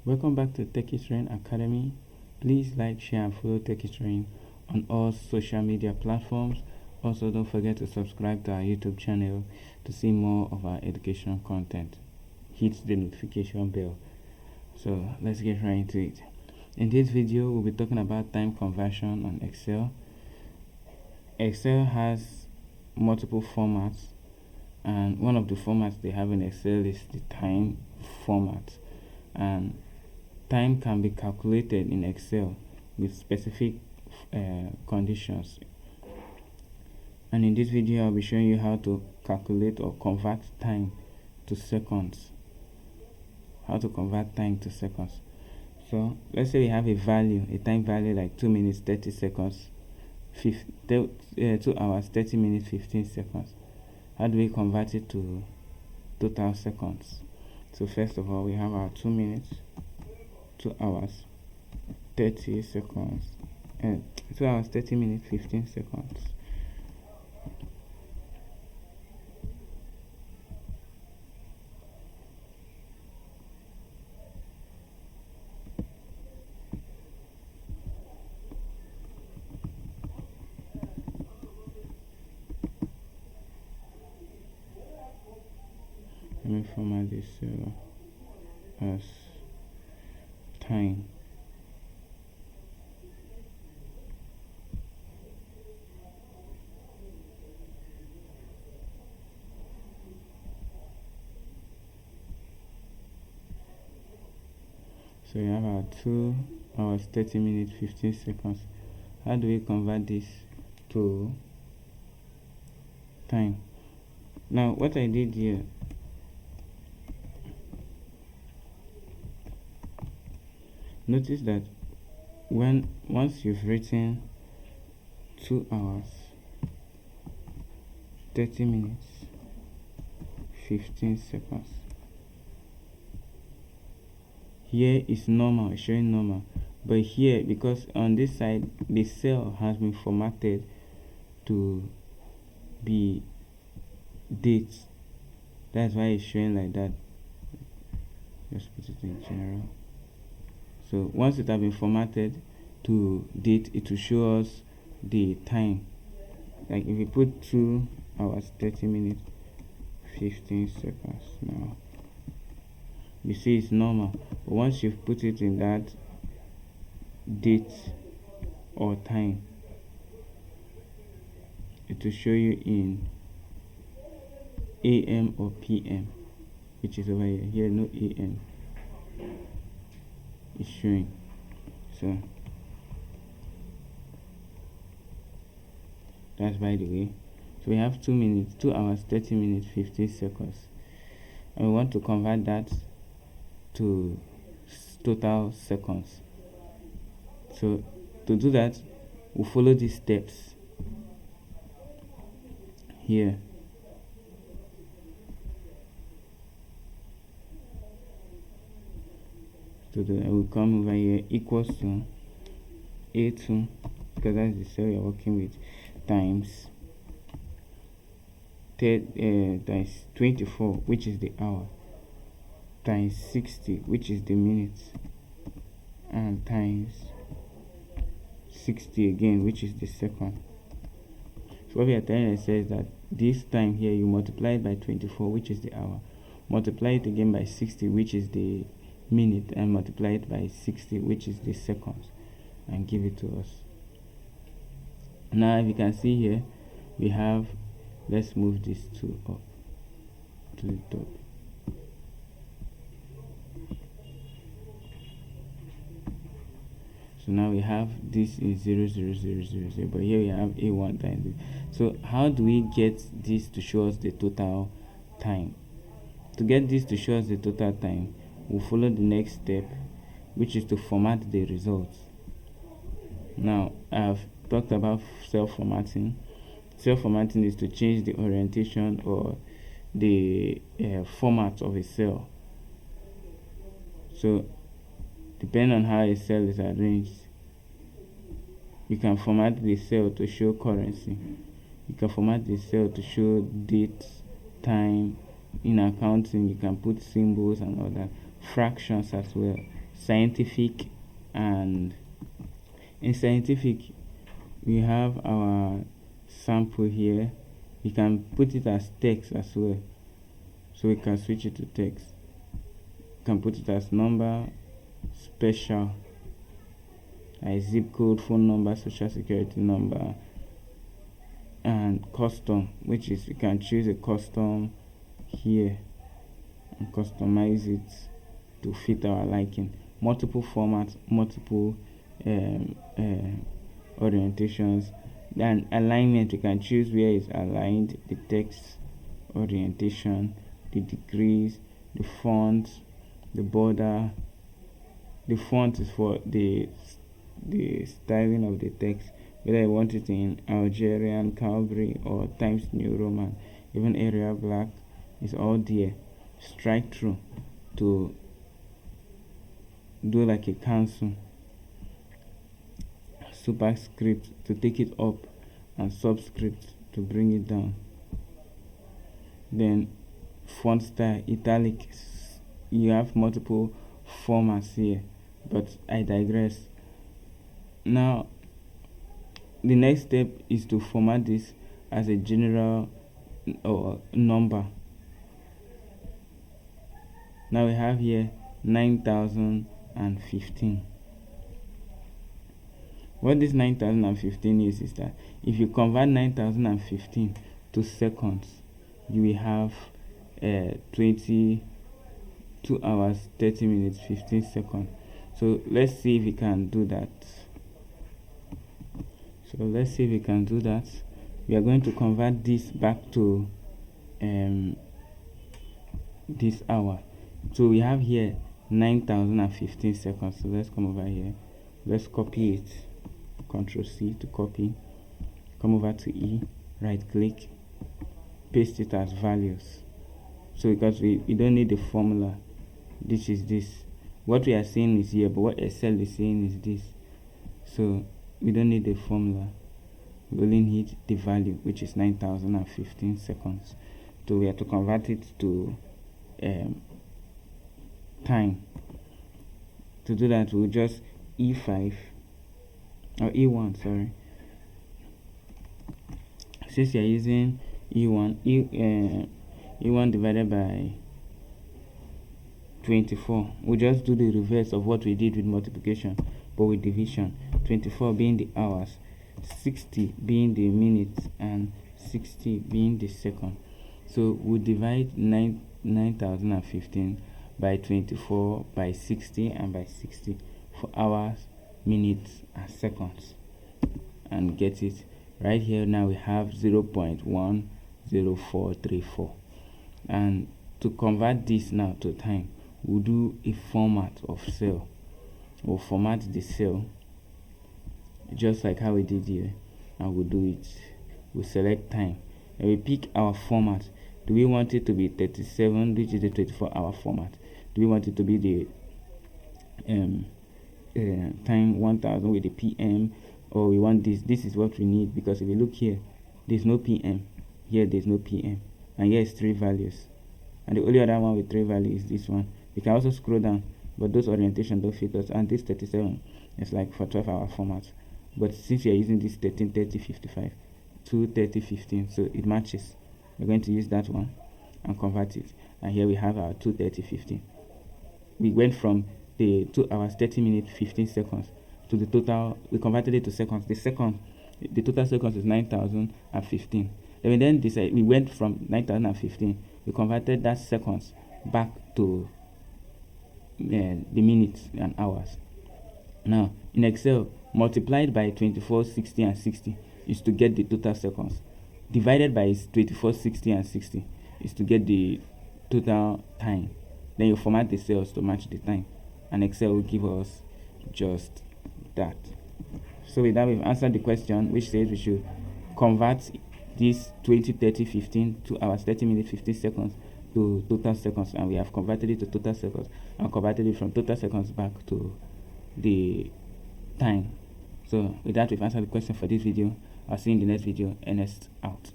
Welcome back to Techitrain Academy. Please like, share and follow Techitrain on all social media platforms. Also, don't forget to subscribe to our YouTube channel to see more of our educational content. Hit the notification bell. So let's get right into it. In this video, we'll be talking about time conversion on Excel. Excel has multiple formats, and one of the formats they have in Excel is the time format. And time can be calculated in Excel with specific conditions. And in this video, I'll be showing you how to calculate or convert time to seconds. How to convert time to seconds. So let's say we have a time value like 2 minutes 30 seconds, 2 hours 30 minutes 15 seconds. How do we convert it to total seconds? So first of all, we have our 2 minutes, 2 hours 30 seconds, and 2 hours 30 minutes 15 seconds. Let me format this as time. So we have our 2 hours 30 minutes 15 seconds. How do we convert this to time? Now what I did here, notice that once you've written 2 hours 30 minutes 15 seconds, here is normal, it's showing normal, but here, because on this side the cell has been formatted to be dates, that's why it's showing like that. Just put it in general. So once it has been formatted to date, it will show us the time. Like if we put 2 hours 30 minutes 15 seconds now, you see it's normal. But once you've put it in that date or time, it will show you in AM or PM, which is over here. Here no AM is showing. So that's by the way. So we have 2 hours 30 minutes 15 seconds, and we want to convert that to total seconds. So to do that, we'll follow these steps here. So I will come over here, equals to A2, because that's the cell you're working with, times times 24, which is the hour, times 60, which is the minutes, and times 60 again, which is the second. So what we are telling us is that this time here, you multiply it by 24, which is the hour, multiply it again by 60, which is the minute, and multiply it by 60, which is the seconds, and give it to us. Now if you can see here, we have, let's move this 2 up to the top. So now we have this is 00000, but here we have A1 times it. So how do we get this to show us the total time? To get this to show us the total time, we'll follow the next step, which is to format the results. Now I've talked about cell formatting. Cell formatting is to change the orientation or the format of a cell. So depending on how a cell is arranged, you can format the cell to show currency, you can format the cell to show date, time. In accounting, you can put symbols and other fractions as well. scientific, and in scientific we have our sample here. We can put it as text as well, so we can switch it to text. We can put it as number, special, like zip code, phone number, social security number, and custom, which is you can choose a custom here and customize it to fit our liking. Multiple formats, multiple orientations. Then alignment, you can choose where it's aligned, the text orientation, the degrees, the font, the border. The font is for the styling of the text, whether you want it in Algerian, Calvary, or Times New Roman, even Arial Black, is all there. Strike through to do like a cancel, superscript to take it up, and subscript to bring it down. Then font style, italic. You have multiple formats here, but I digress. Now the next step is to format this as a general or number. Now we have here 9015. What this 9015 is that if you convert 9015 to seconds, you will have 22 hours 30 minutes 15 seconds. So let's see if we can do that. We are going to convert this back to this hour. So we have here 9015 seconds. So let's come over here, let's copy it, Ctrl C to copy, come over to E, right click, paste it as values. So because we don't need the formula, this is this, what we are saying is here, but what Excel is saying is this. So we don't need the formula, we only need the value, which is 9015 seconds. So we have to convert it to time. To do that, we'll just E5 or E1, sorry. Since you're using E1 divided by 24, we'll just do the reverse of what we did with multiplication, but with division. 24 being the hours, 60 being the minutes, and 60 being the second. So we'll divide 9015 by 24 by 60 and by 60 for hours, minutes, and seconds, and get it right here. Now we have 0.10434. And to convert this now to time, we'll do a format of cell. We'll format the cell just like how we did here, and we'll do it. We'll select time and we pick our format. Do we want it to be 37, which is the 24-hour format? Do we want it to be the time 1000 with the PM, or we want this? This is what we need, because if you look here, there's no PM here, there's no PM, and here is 3 values, and the only other one with 3 values is this one. We can also scroll down, but those orientation don't fit us, and this 37 is like for 12-hour format. But since we are using this 13, 30, 55 to 30, 15, so it matches, we're going to use that one and convert it. And here we have our 2 30 15. We went from the 2 hours 30 minutes 15 seconds to the total. We converted it to seconds. The total seconds is 9015. Then we went from 9015. We converted that seconds back to the minutes and hours. Now in Excel, multiplied by 24, 60, and 60 is to get the total seconds. Divided by 24, 60, and 60 is to get the total time. Then you format the cells to match the time, and Excel will give us just that. So with that, we've answered the question, which says we should convert this 20, 30, 15 2 hours 30 minutes 15 seconds to total seconds, and we have converted it to total seconds and converted it from total seconds back to the time. So with that, we've answered the question for this video. I'll see you in the next video. Ernest out.